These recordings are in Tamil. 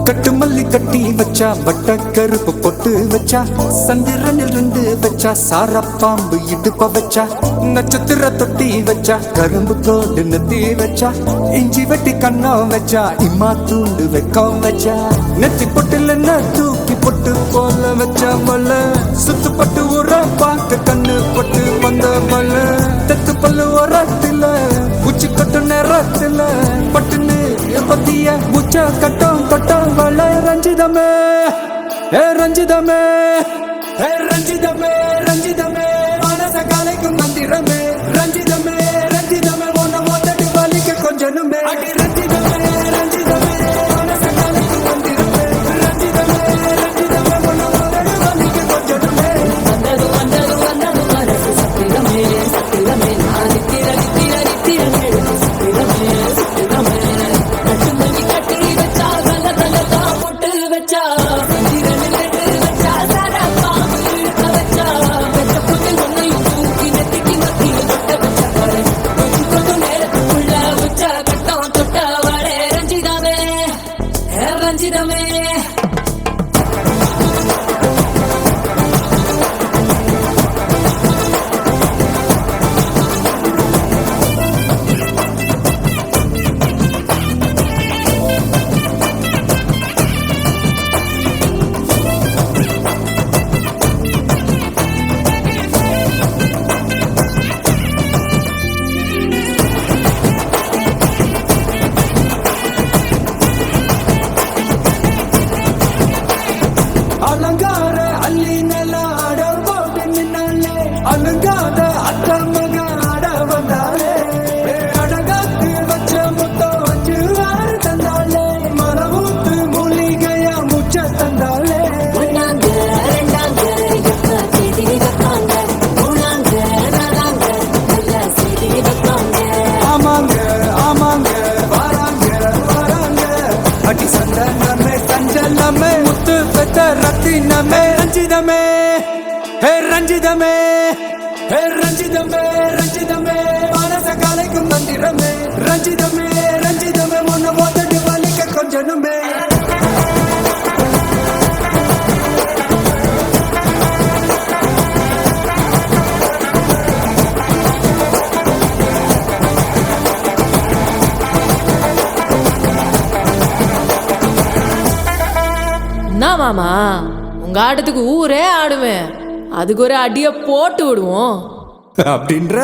கட்டு மல்லி கட்டி வச்சா வட்ட கருப்பு பொட்டு வச்சா சந்திரனில் இருந்து வச்சா சார பாம்பு இடுப்ப வச்சா நட்சத்திர தொட்டி வச்சா கரும்பு தோடு நெத்தி வச்சா இஞ்சி வெட்டி கண்ணம் வச்சா இம்மா தூண்டு வெக்கம் வச்சா நெத்தி பொட்டுல தூக்கி பொட்டு போல வச்சா மல்ல சுத்து பட்டு உர பார்க்க கண்ணு பட்டு வந்த மல்ல தெத்து பல்லு உரத்துல உச்சி கட்டு நேரத்துல பட்டுன்னு பத்திய உச்ச கட்டம் கட்டம் வள ரஞ்சிதமே ரஞ்சிதமே ரஞ்சிதமே ரஞ்சிதமே மனச கலைக்கும் மந்திரமே ரஞ்சிதமே ரஞ்சிதமே ஒன்ன மொத்தட்டு வலிக்க கொஞ்சனுமே அடி ரஞ்சிதமே ரஞ்சிதமே மனச கலைக்கும் மந்திரமே ரஞ்சிதமே ரஞ்சிதமே ஒன்ன மொத்தட்டு வலிக்க கொஞ்சனுமே வந்தது வந்தது வந்தது மனசு சத்திரமே சத்திரமே நான் நித்திர நித்திர நித்திரமே சத்திரமே சத்திரமே கட்டுமல்லி கட்டி வச்சா கல கல தான் போட்டு வச்சா சந்திரனில் ரெண்டு வச்சா சாரா பாம்பு இழுக்க வச்சா வெச்ச பொண்ணு ஒன்னையும் தூக்கி நெத்திக்கு மத்தியில் தொட்ட வச்சா கொஞ்சம் கொஞ்சம் நேரத்துக்குள்ள வச்சா கட்டம் தொட்ட வாழே ரஞ்சிதமே ரஞ்சிதமே அலங்கார அள்ளி நில ஆட போட்டு நின்னாலே அலங்காத அத்த மக ஆட வந்தாலே அடகாத்து வச்ச முத்தம் வச்சு ஆறு தந்தாலே மரபூத்து மூலிகையா முச்ச தந்தாலே ஒன்னாங்க ரெண்டாங்க எப்ப செய்தி வைப்பாங்க மூணாங்க நாலாங்க நல்ல செய்தி வைப்பாங்க ஆமாங்க ஆமாங்க வராங்க வராங்க அடி சந்தனமே சஞ்சலமே முத்து பெத்த ரத்தினமே ரஞ்சிதமே ரஞ்சிதமே ரஞ்சிதமே ரஞ்சிதமே மனச கலைக்கும் மந்திரமே ரஞ்சிதமே ரஞ்சிதமே ஒன்ன மொத்தட்டு வலிக்க கொஞ்சனுமே என்ன மாமா உங்க ஆட்டத்துக்கு ஊரே ஆடுவேன், அதுக்கு ஒரு அடிய போட்டு விடுவோம் அப்படின்ற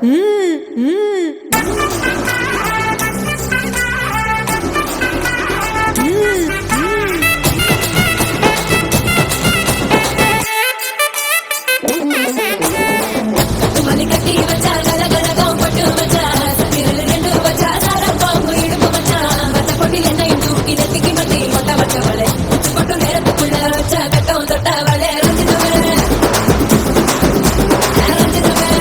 ம், ம். கட்டுமல்லி கட்டி வச்சா கல கல தான் போட்டு வச்சா சந்திரனில் ரெண்டு வச்சா சாரா பாம்பு இடுப்பு வச்சா வச்ச பொண்ணில் என்னையும் தூக்கி நெத்திக்கு மத்தியில் கொட்ட வச்சவளே உச்சி கொட்ட நேரத்துக்குள்ள வச்சா கட்டம் தொட்டவளே ரஞ்சிதமே ரஞ்சிதமே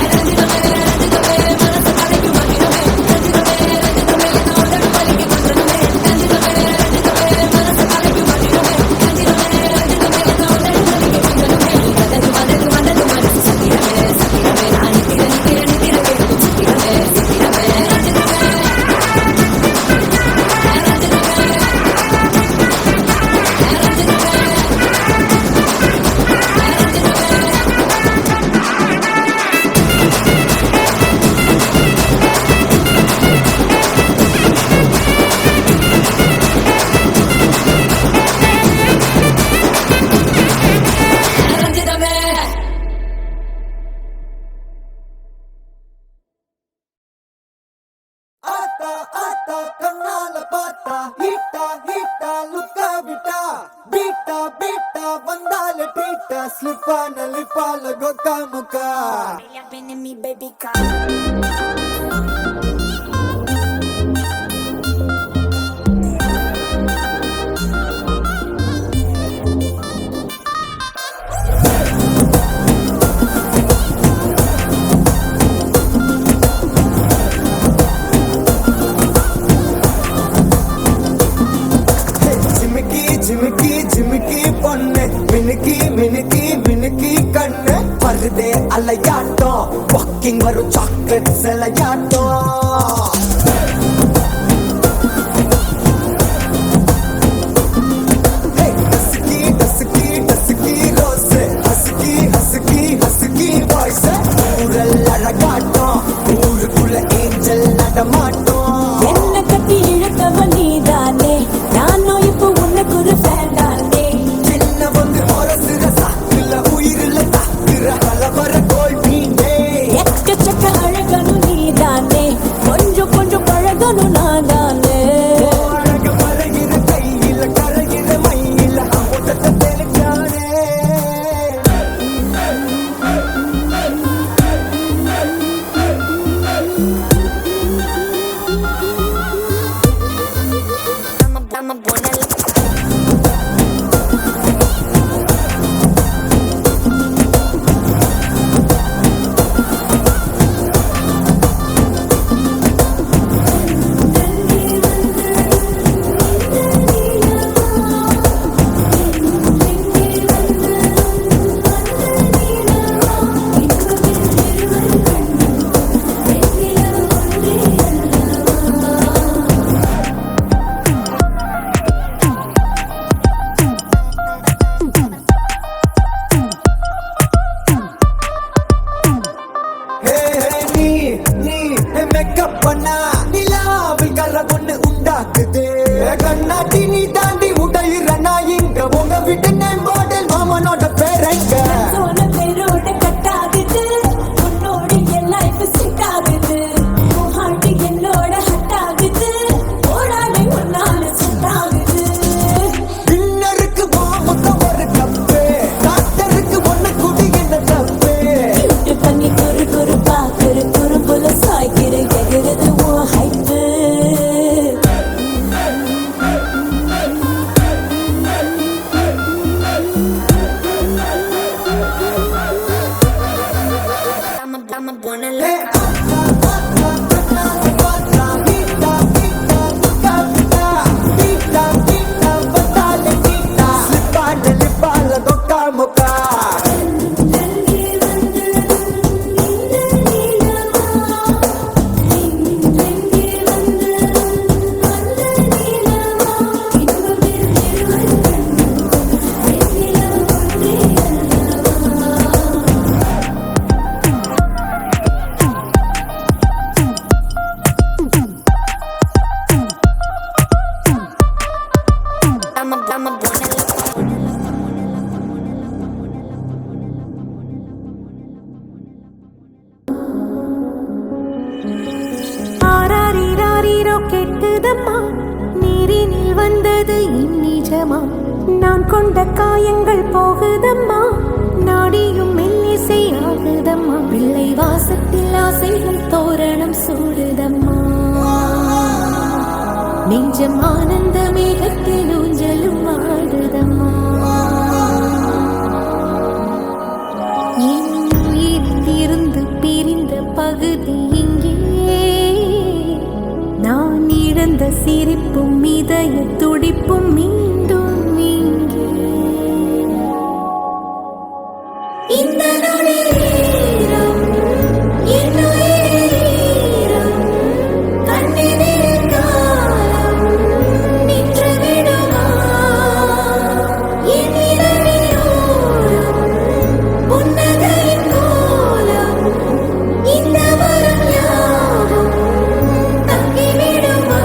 ரஞ்சிதமே ரஞ்சிதமே மனசு கலைக்கும் மந்திரமே ரஞ்சிதமே ரஞ்சிதமே நான் உதடு வலிக்க கொன்றனுமே ரஞ்சிதமே ரஞ்சிதமே மனசு கலைக்கும் மந்திரமே ரஞ்சிதமே ரஞ்சிதமே நான் உதடு வலிக்க கொன்றனுமே வந்தது வந்தது வந்தது மனசு சத்திரமே சத்திரமே நான் நித்திர நித்திர நித்திரமே சத்திரமே சத்திரமே ரஞ்சிதமே ரஞ்சிதமே ஆத்தா ஆத்தா கண்ணால பார்த்தா ஹீட்டா ஹீட்டா லுக்கா விட்டா பீட்டா பீட்டா வந்தால ட்ரீட்டா ஸ்லிப்பான லிப்பால கொக்கா முக்கா Been in me, baby, come. Walking வரும் சாக்லேட் சிலையாட்டம். என்ன கட்டி இழுத்தவ நீதானே, நானும் இப்போ உனக்கு ஒரு ஃபேன் தானே. எக்கச்சக்க அழகனும் நீதானே, கொஞ்சம் கொஞ்சம் பழகனும் நான் தானே. கண்ணாடி நீ தாண்டி உடையிற நான் இங்க உங்க வீட்டு நேம் மாடல் மாமனோட பேரங்க. சோன பேரோட கட்டாகுது, உன்னோட என் லைஃப் செட் ஆகுது. உன் ஹார்ட் என்னோட ஹட் ஆகுது, ஓடாலே உன்னால செட் ஆகுது. டின்னருக்கு மொத்தம் ஒரு கப்பு, டாக்டருக்கு ஒண்ணு குடி என்ன தப்பு. கியூட் பண்ணி குறு குறு பாக்குற குறும்புல சாய்க்கிற எகிறது உன் ஹைப்பு. கெட்டுதம்மா, நீரினில் வந்தது இந்நிஜமா. நான் கொண்ட காயங்கள் போகுதம்மா, நாடியும் மெல்லிசை ஆகுதம்மா. பிள்ளை வாசத்தில் ஆசைகள் தோரணம் சூடுதம்மா. நெஞ்சம் ஆனந்த மேகத்தில் ஊஞ்சலும் ஆடுதம்மா. என் உயிரிலிருந்து பிரிந்த பகுதி இங்கே, நான் இழந்த சிரிப்பும் இதய துடிப்பும் மீண்டும் இங்கே. இந்த நொடியிரம் என் உயிரிரம், கண்ணினில் காலம் நின்று விடுமா. என் இதழினோரம் புன்னகையின் கோலம், இந்த வரம் யாவும் தங்கிவிடுமா.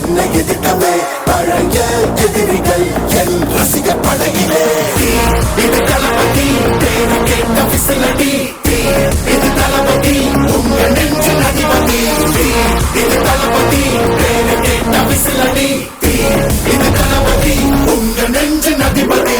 என்னை எதிர்க்கவே பழைய எதிரிகள் என் ரசிகர் படையிலே இது தளபதி பேரு கேட்ட விசிலடி இது தளபதி உங்க நெஞ்சின் அதிபதி இது தளபதி பேரு கேட்ட விசிலடி இது தளபதி உங்க நெஞ்சின் அதிபதி.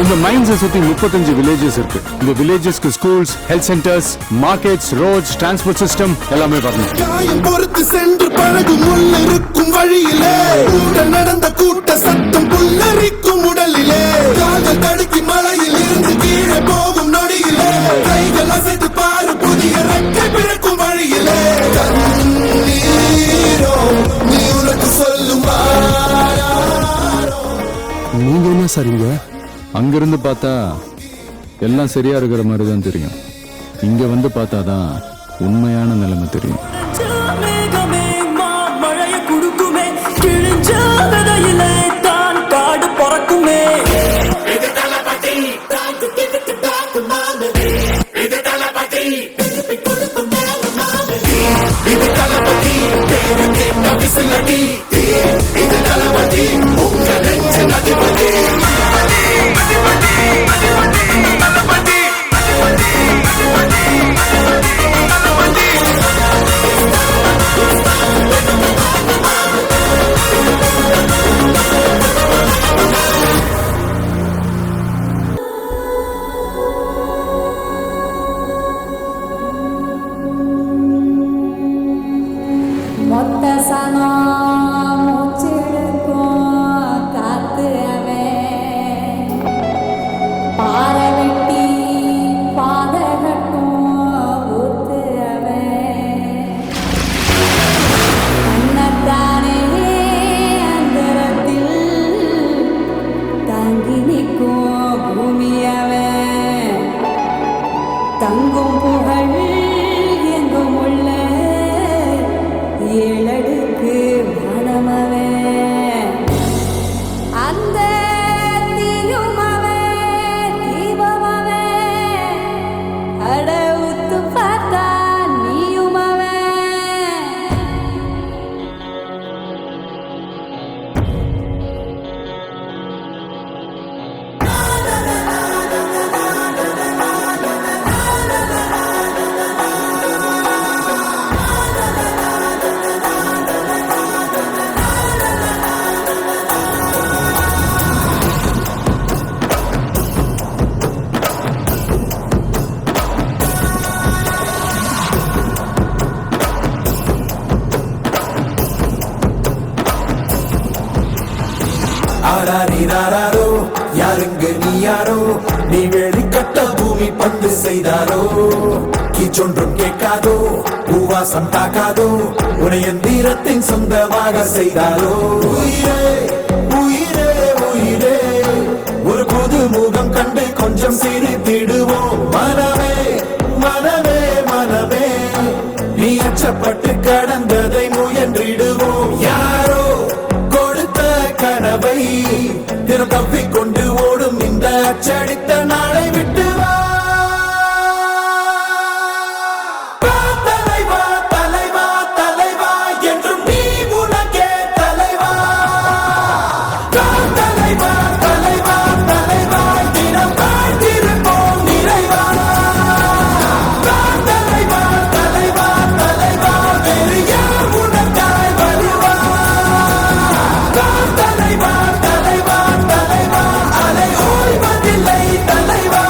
இந்த மைன்ஸை சுத்தி 35 வில்லேஜஸ் இருக்கு. இந்த வில்லேஜஸ்க்கு schools, health centres, markets, roads, transport system எல்லாமே வரணும். காயம் பொறுத்து சென்று பழகும் உள்ளிருக்கும் வழியிலே உடன் நடந்த கூட்ட சத்தம் புல்லரிக்கும் உடலிலே கால்கள் தடுக்கி மலையில் இருந்து கீழே போகும் நொடியிலே கைகள் அசைத்து பாரு புதிய ரெக்கை பிறக்கும் வழியிலே கண்ணீரோ நீ உனக்கு சொல்லும் நீங்க என்ன சரிங்க? அங்கிருந்து பார்த்தா எல்லாம் சரியா இருக்கிற மாதிரி தான் தெரியும். இங்க வந்து பார்த்தாதான் உண்மையான நிலைமை தெரியும். மழைய குடுக்குமே கிழிஞ்ச விதையிலே தான் காடு பிறக்குமே. மொத்த சனம் மூச்செடுக்கும் காத்து அவன் பாறை வெட்டி பாதை கட்டும் ஊத்து அவன் தன்னைத்தானே அந்தரத்தில் தாங்கி நிற்கும் பூமி அவன் தங்கும் புகழ் எங்கும் உள்ள ஏழடுக்கு மனமவே அந்த தீயுமவே தீபமவே அட உத்து பார்த்தா நீயுமவே ஆராரோ யாருங்க நீ யாரோ நீ வெளிக்கட்ட பூமி பந்து செய்தாரோ கீச்சொன்றும் கேட்காதோ பூவாசம் தாக்காதோ உன்னை எந்திரத்தின் சொந்தமாக செய்தாரோ உயிரே உயிரே உயிரே ஒரு புது முகம் கண்டு கொஞ்சம் சிரித்திடுவோம் மனமே மனமே மனமே நீ அச்சப்பட்டு கடந்ததை முயன்றிடுவோம் யாரோ கொடுத்த கனவை தினம் தப்பிக்கொண்டு ஓடும் இந்த அச்சடித்த நாளை விட்டு வா தலைவா தலைவா தலைவா என்றும் நீ உனக்கே தலைவா தலைவா தலைவா தலைவா தினம் காத்திருப்போம் நிறைவா தலைவா தலைவா தலைவா வேறு யார் உனக்காய் வருவா தலைவா தலைவா தலைவா அலை ஓய்வதில்லை தலைவா.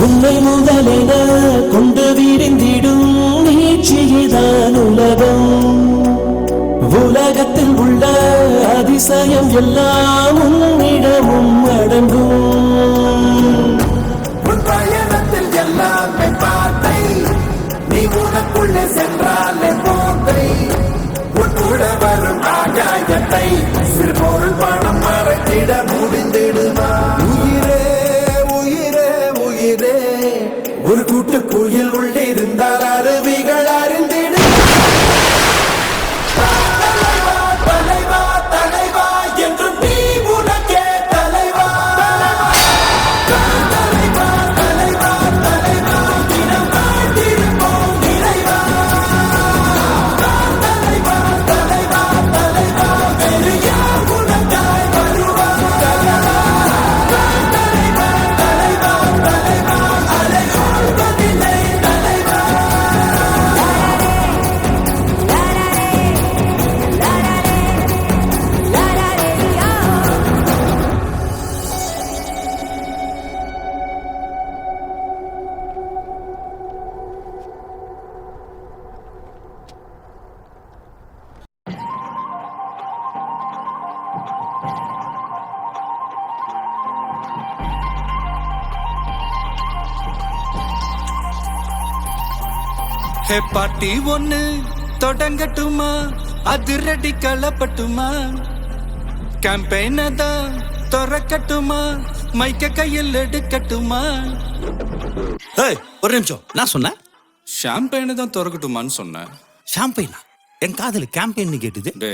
உன்னை முதலென கொண்டு விரிந்திடும் நீட்சியேதான் உலகம். உலகத்தில் உள்ள அதிசயம் எல்லாம் உன்னிடமும் அடங்கும். முன்னே சென்றாலே போதை உட்கூட வரும் ஆகாயத்தை சிறுபொருள் பணம் மறைத்திட முடிந்திடுமா உயிரே உயிரே உயிரே ஒரு கூட்டு குயில் உள்ளிருந்தால் அருவிகள் அறிந்திடு தலைவா தலைவா என்றும் நீ உனக்கே தலைவா தலைவா தலைவா தலைவா தினம் காத்திருப்போம் நிறைவா தலைவா தலைவா தலைவா வேறு யார் உனக்காய் வருவா தலைவா தலைவா தலைவா தலைவா அதை வாழ்வதில்லை தலைவா ஹே பாட்டி ஒண்ணு தொடங்கட்டுமா அதிரடி களப்பட்டுமா கேம்பெயின தான் திறக்கட்டுமா மைக்க கையில் எடுக்கட்டுமா ஏய் ஒரு நிமிஷம் நான் சொன்னேன் ஷாம்பெயினை தான் திறக்கட்டுமான்னு சொன்னேன் ஷாம்பெயினா என் காதல கேம்பெயின் கேட்டுது டே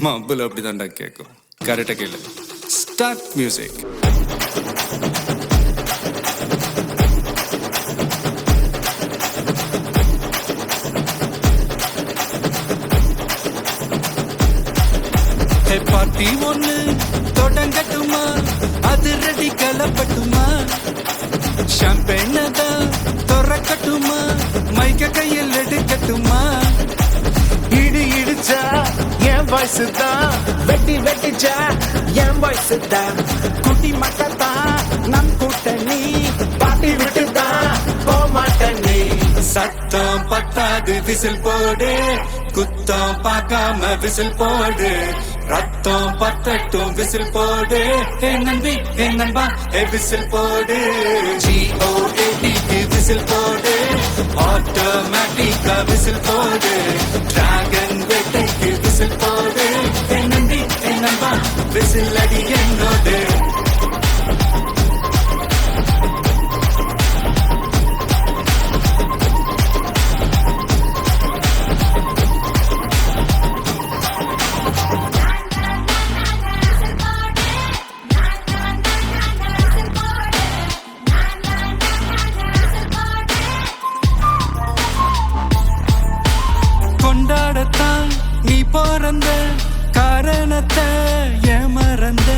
மబ్బுல அப்படிதான்டா கேட்கும் கரெக்டா கேளு ஸ்டார்ட் மியூசிக் பாட்டி ஒண்ணு தொடங்கட்டுமா அதிரடி களப்பட்டுமா ஷாம்பெயினை தான் திறக்கட்டுமா மைக்க கையில் எடுக்கட்டுமா இடி இடிச்சா என் வாய்ஸ் தான் வெட்டி வெட்டிச்சா என் வாய்ஸ் தான் குட்டி மக்கத்தான் நம் கூட்டணி பாட்டி விட்டு தான் போமாட்டணி சத்தம் பத்தாது விசில் போடு குத்தம் பார்க்காம விசில் போடு ரத்தம் பத்தட்டும் விசில் போடு ஏ நம்பி ஏ நண்பா ஏ விசில் போடு GOATக்கு விசில் போடு ஆட்டோமேட்டிக்கா விசில் போடு டிராகன் வேட்டைக்கு விசில் போடு ஏ நம்பி ஏ நண்பா விசில் அடி என்னோடு கொண்டாடத்தான் நீ பிறந்த காரணத்தை ஏமறந்த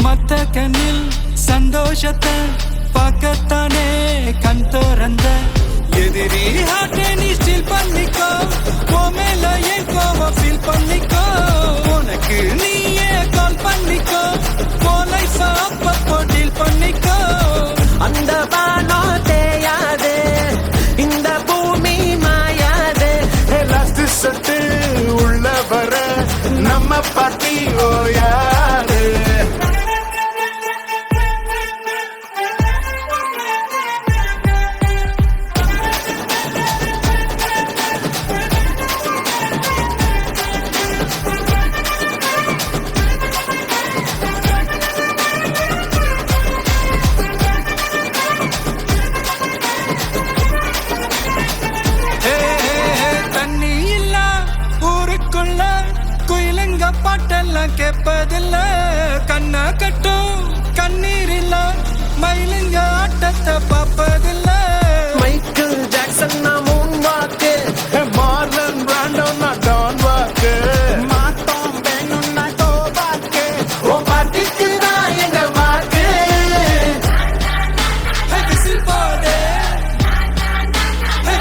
மத்த கண்ணில் சந்தோஷத்தை பார்க்கத்தானே கண் திறந்த எதிரி ஹார்ட்டை நீ ஸ்டீல் பண்ணிக்கோ உன் மேல என் கோவம் ஃபீல் பண்ணிக்கோ உனக்கு நீயே கால் பண்ணிக்கோ உன் லைஃப் அப்பப்போ டீல் பண்ணிக்கோ அந்த வானம் தேயாது இந்த பூமி மாயாது லாஸ்ட் சட்டு உள்ள வர நம்ம பாட்டி ஓயாது தண்ணி இல்ல ஊருக்குள்ள குயிலுங்க பாட்டெல்லாம் கேட்பதில்ல கண்ணா கட்டும் கண்ணீர் இல்ல மயிலுங்க ஆட்டத்தை பார்ப்பதில்ல மைக்கேல் ஜாக்சன் நான் மூன் வாக்கு மார்லன் பிராண்டோ நான் டான் வாக்கு மாத்தோம் வேணும் நான் டோ வாக்கு ஓ பாட்டிக்கு தான் எங்க வாக்கு விசில் போடு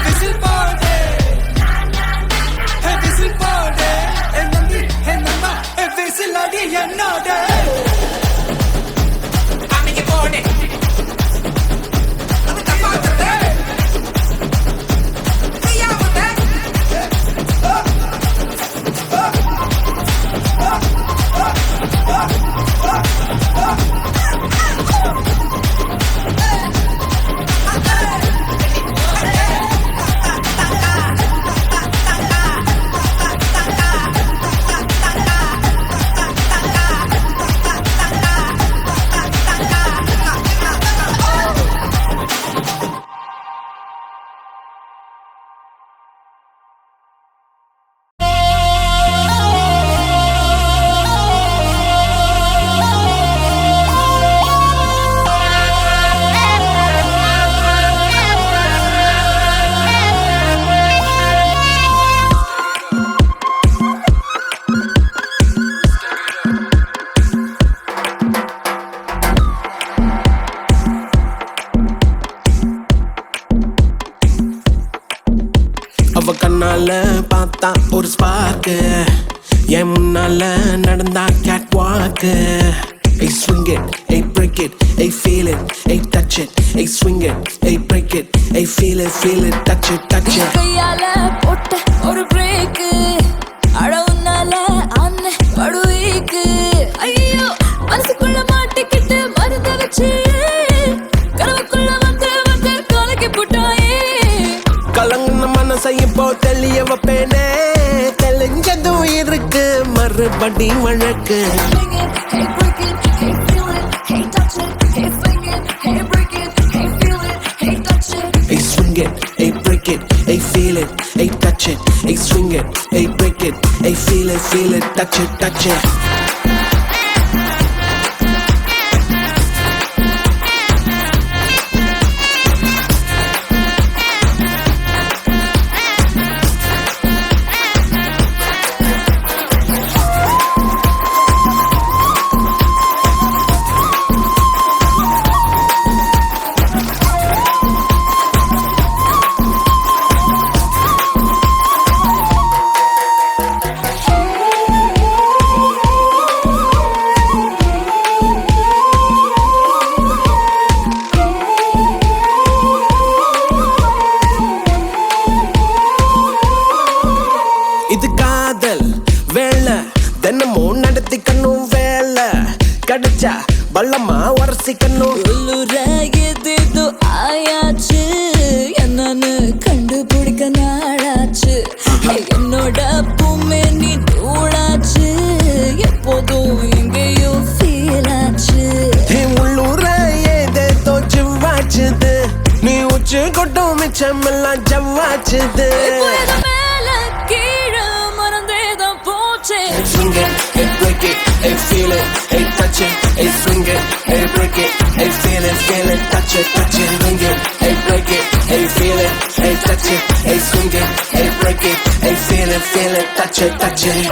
விசில் போடு விசில் போடு என்னம்மா விசில் அடி என்னோட அன்னைக்கு போடு நடந்தா catwalk. Hey, swing it, hey, break it, hey, feel it, hey, touch it, hey, swing it, hey, break it, hey, feel it, touch it, touch it. கையால போட்ட ஒரு பிரேக் அழவுனால அண்ண படுவீக்கு ஐயோ மனசுக்குள்ள மாட்டிக்கிட்டு மருந்து வச்சு கனவுக்குள்ள வந்து கலக்கி போட்டாயே கலங்குன மனசை இப்போ தெளிய வைப்பேனே தெளிஞ்சதும் இருக்கு மறுபடி வழக்கு. Hey, break it, hey, feel it, hey, touch it, hey, swing it, hey, break it, hey, feel it, hey, touch it. Hey, swing it, hey, break it, hey, feel it, hey, touch it, hey, swing it, hey, break it, hey, feel it, touch it, touch it. இது காதல் வேலை தினமும் நடத்திக்கணும் வேலை கிடைச்சா பள்ளமா உரசிக்கணும். உள்ளுர எதேதோ ஆயாச்சு என்னன்னு கண்டுபிடிக்க நாளாச்சு என்னோட பூமே நீ தூளாச்சு எப்போதும் எங்கேயோ ஃபீல் ஆச்சு உள்ளூர ஏதேதோ ஜிவ்வாச்சுது நீ உச்சி கொட்டும் மிச்சமெல்லாம் ஜவ்வாச்சுது. இப்போ இது மேல கீழே மறந்தேதான் போச்சே Swing it, hey, break it, hey, feel it, hey, touch it, hey, swing it, hey, break it, hey, feel it, touch it, swing it, hey, break it, hey, feel it, hey, touch it, hey, swing it, hey, break it, hey, feel it, touch it.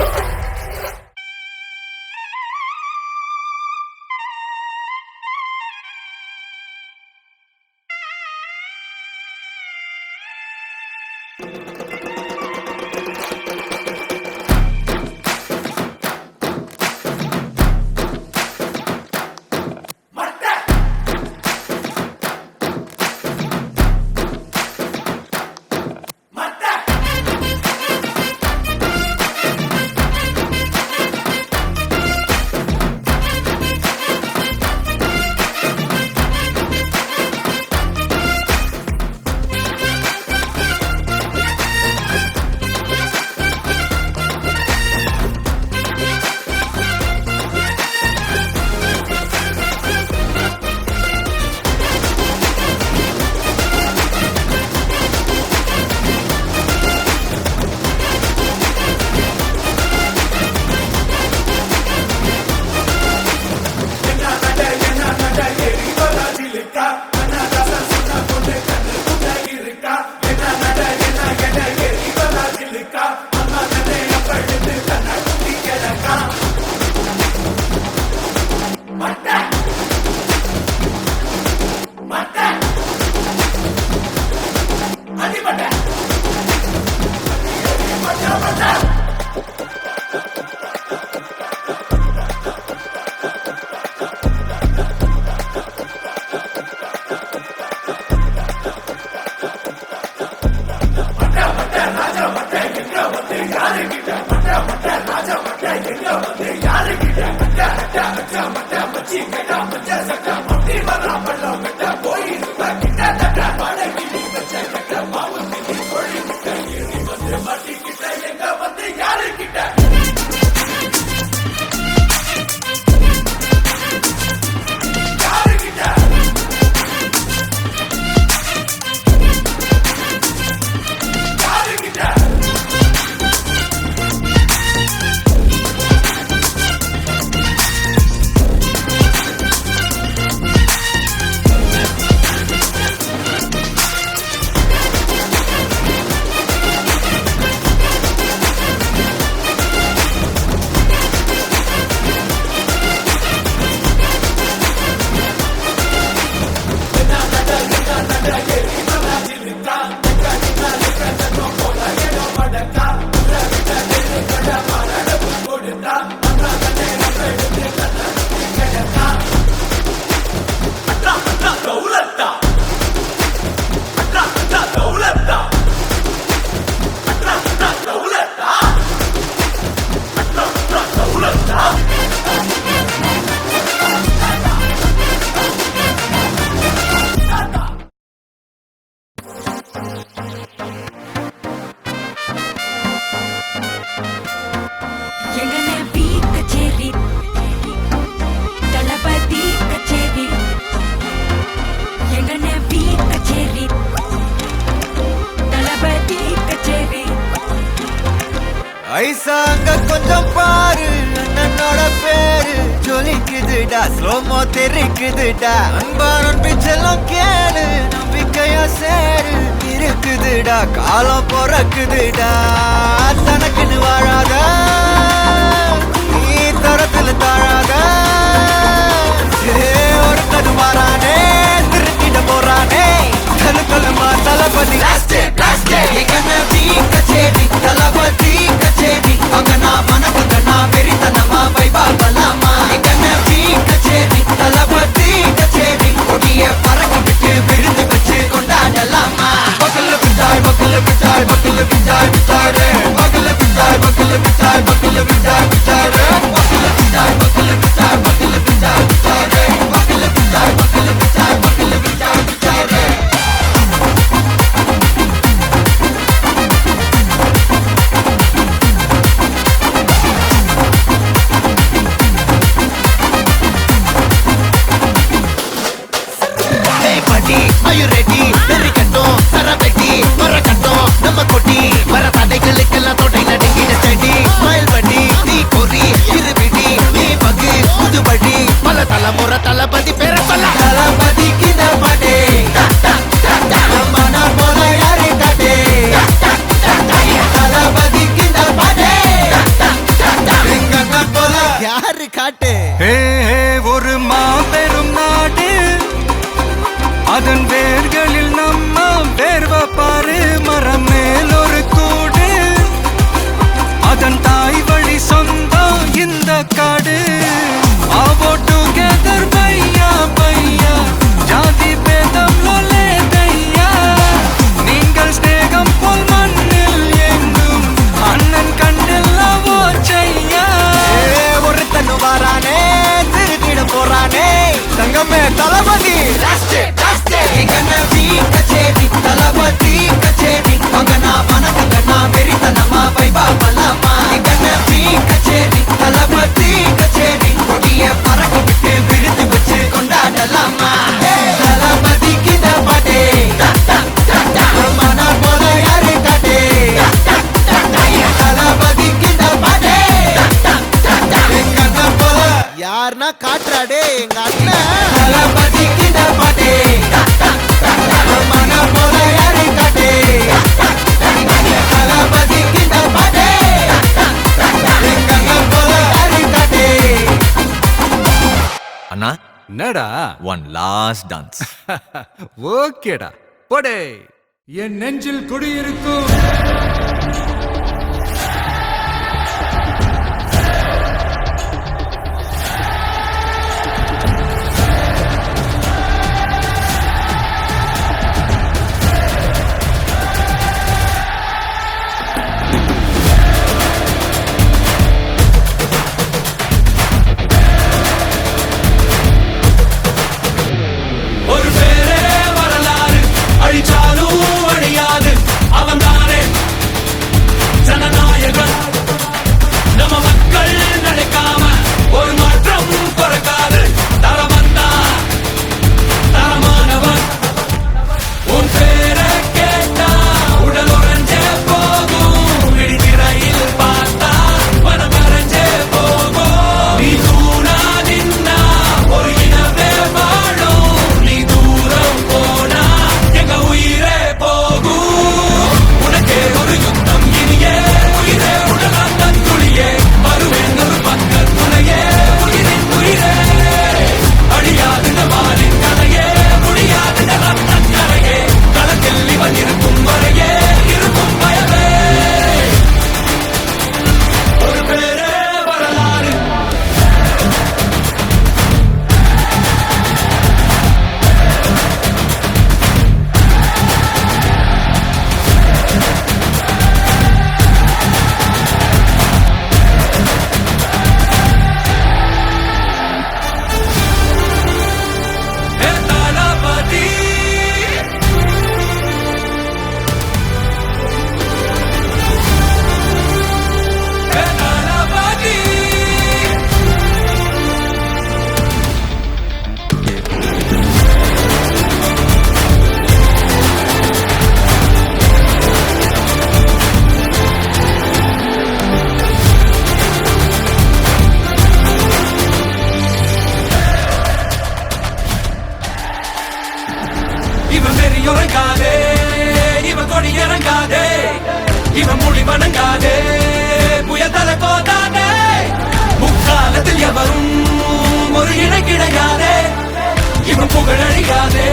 தெரிக்குதுடா அன்பான பிச்செல்லாம் கேளு நம்பிக்கையா சேரு இருக்குதுடா காலம் பிறக்குதுடா தனக்குன்னு வாழாத நீ தரத்துல தாழாத ஒருத்தனு மாறானே திருட்டிட போறானே கலுக்கலுமா தளபதி கச்சேரி தளபதி கச்சேரி அங்கனா மனக்கங்கனா வெறித்தனமா வைபா பலாமா கச்சேரி தளபதி கச்சேரி கொடிய பறக்க விட்டு விருந்து வச்சு கொண்டாடலாமா பக்கல்ல பிட்டாய் பக்கல்ல பிட்டாய் பக்கல்ல பிட்டாய் பிட்டாரே பக்கல்ல பிட்டாய் பக்கல்ல பிட்டாய் பக்கல்ல பிட்டாய் பிட்டாரே பக்கல்ல பிட்டாய் பக்கல்ல பிட்டாய் பக்கல்ல பிட்டாய் பிட்டாரே பக்கல்ல பிட்டாய் பக்கல்ல பிட்டாய் பக்கல்ல பிட்டாய் பிட்டாரே Are you ready? Very கட்டும் சரவெட்டி வர கட்டும் நம்ம கொட்டி வர தடைகளுக்கெல்லாம் தொட்டை நடுங்கிட ஸ்டடி ஸ்மைல் பண்ணி நீ பொறி இருவிடி நீ பகு புதுபடி பல தலைமுறை தளபதி பேர சொல்ல தளபதிக்கு இந்த பாட்டே மன போல யாரே காட்டே தளபதிக்கு இந்த பாட்டே எங்க போல யாரு காட்டு ஒரு மாபெரும் நாடு அதன் வேர்களில் நம்ம வேர்வ பாரு மரம் மேல் ஒரு கூடு அதன் தாய் வழி சொந்தம் இந்த காடு ஆவோ டுகெதர் பையா பையா ஜாதி பேதம் லோலே தையா நீங்கள் ஸ்நேகம் போல் மண்ணில் எங்கும் அண்ணன் கண்டெல்லாவோ செய்யா ஒருத்தனு வாரானே திருத்திட போறானே தங்கமே தளபதி கச்சேரி தளபதி கச்சேரி அங்கனா மனக்கங்கனா வெறித்தனமா வைபா பலாமா கச்சேரி தளபதி கச்சேரி கொடிய பறக்க விட்டு விருந்து வச்சு கொண்டாடலாமா தளபதிக்கு இந்த பாட்டே மன போல யாரு காட்டே தளபதிக்கு இந்த பாட்டே எங்க அண்ணன் போல யாருன்னா காட்டுறாடே எங்க அண்ணன் தளபதிக்கு இந்த பாட்டே மன போல யாரு காட்டே தளபதிக்கு இந்த பாட்டே எங்க அண்ணன் போல யாரு காட்டே அண்ணா என்னடா ஒன் லாஸ்ட் டான்ஸ் ஓகேடா போடே என் நெஞ்சில் குடியிருக்கும் ஒரு பேரே வரலாறு அழிச்சாலும் அழியாது அவன் தானே அடங்காதே இவன் கொடி இறங்காதே இவன் மொழி வணங்காதே புயல் தலை கோதாதே முக்காலத்தில் எவரும் ஒரு இணை கிடையாதே இவன் புகழ் அழியாதே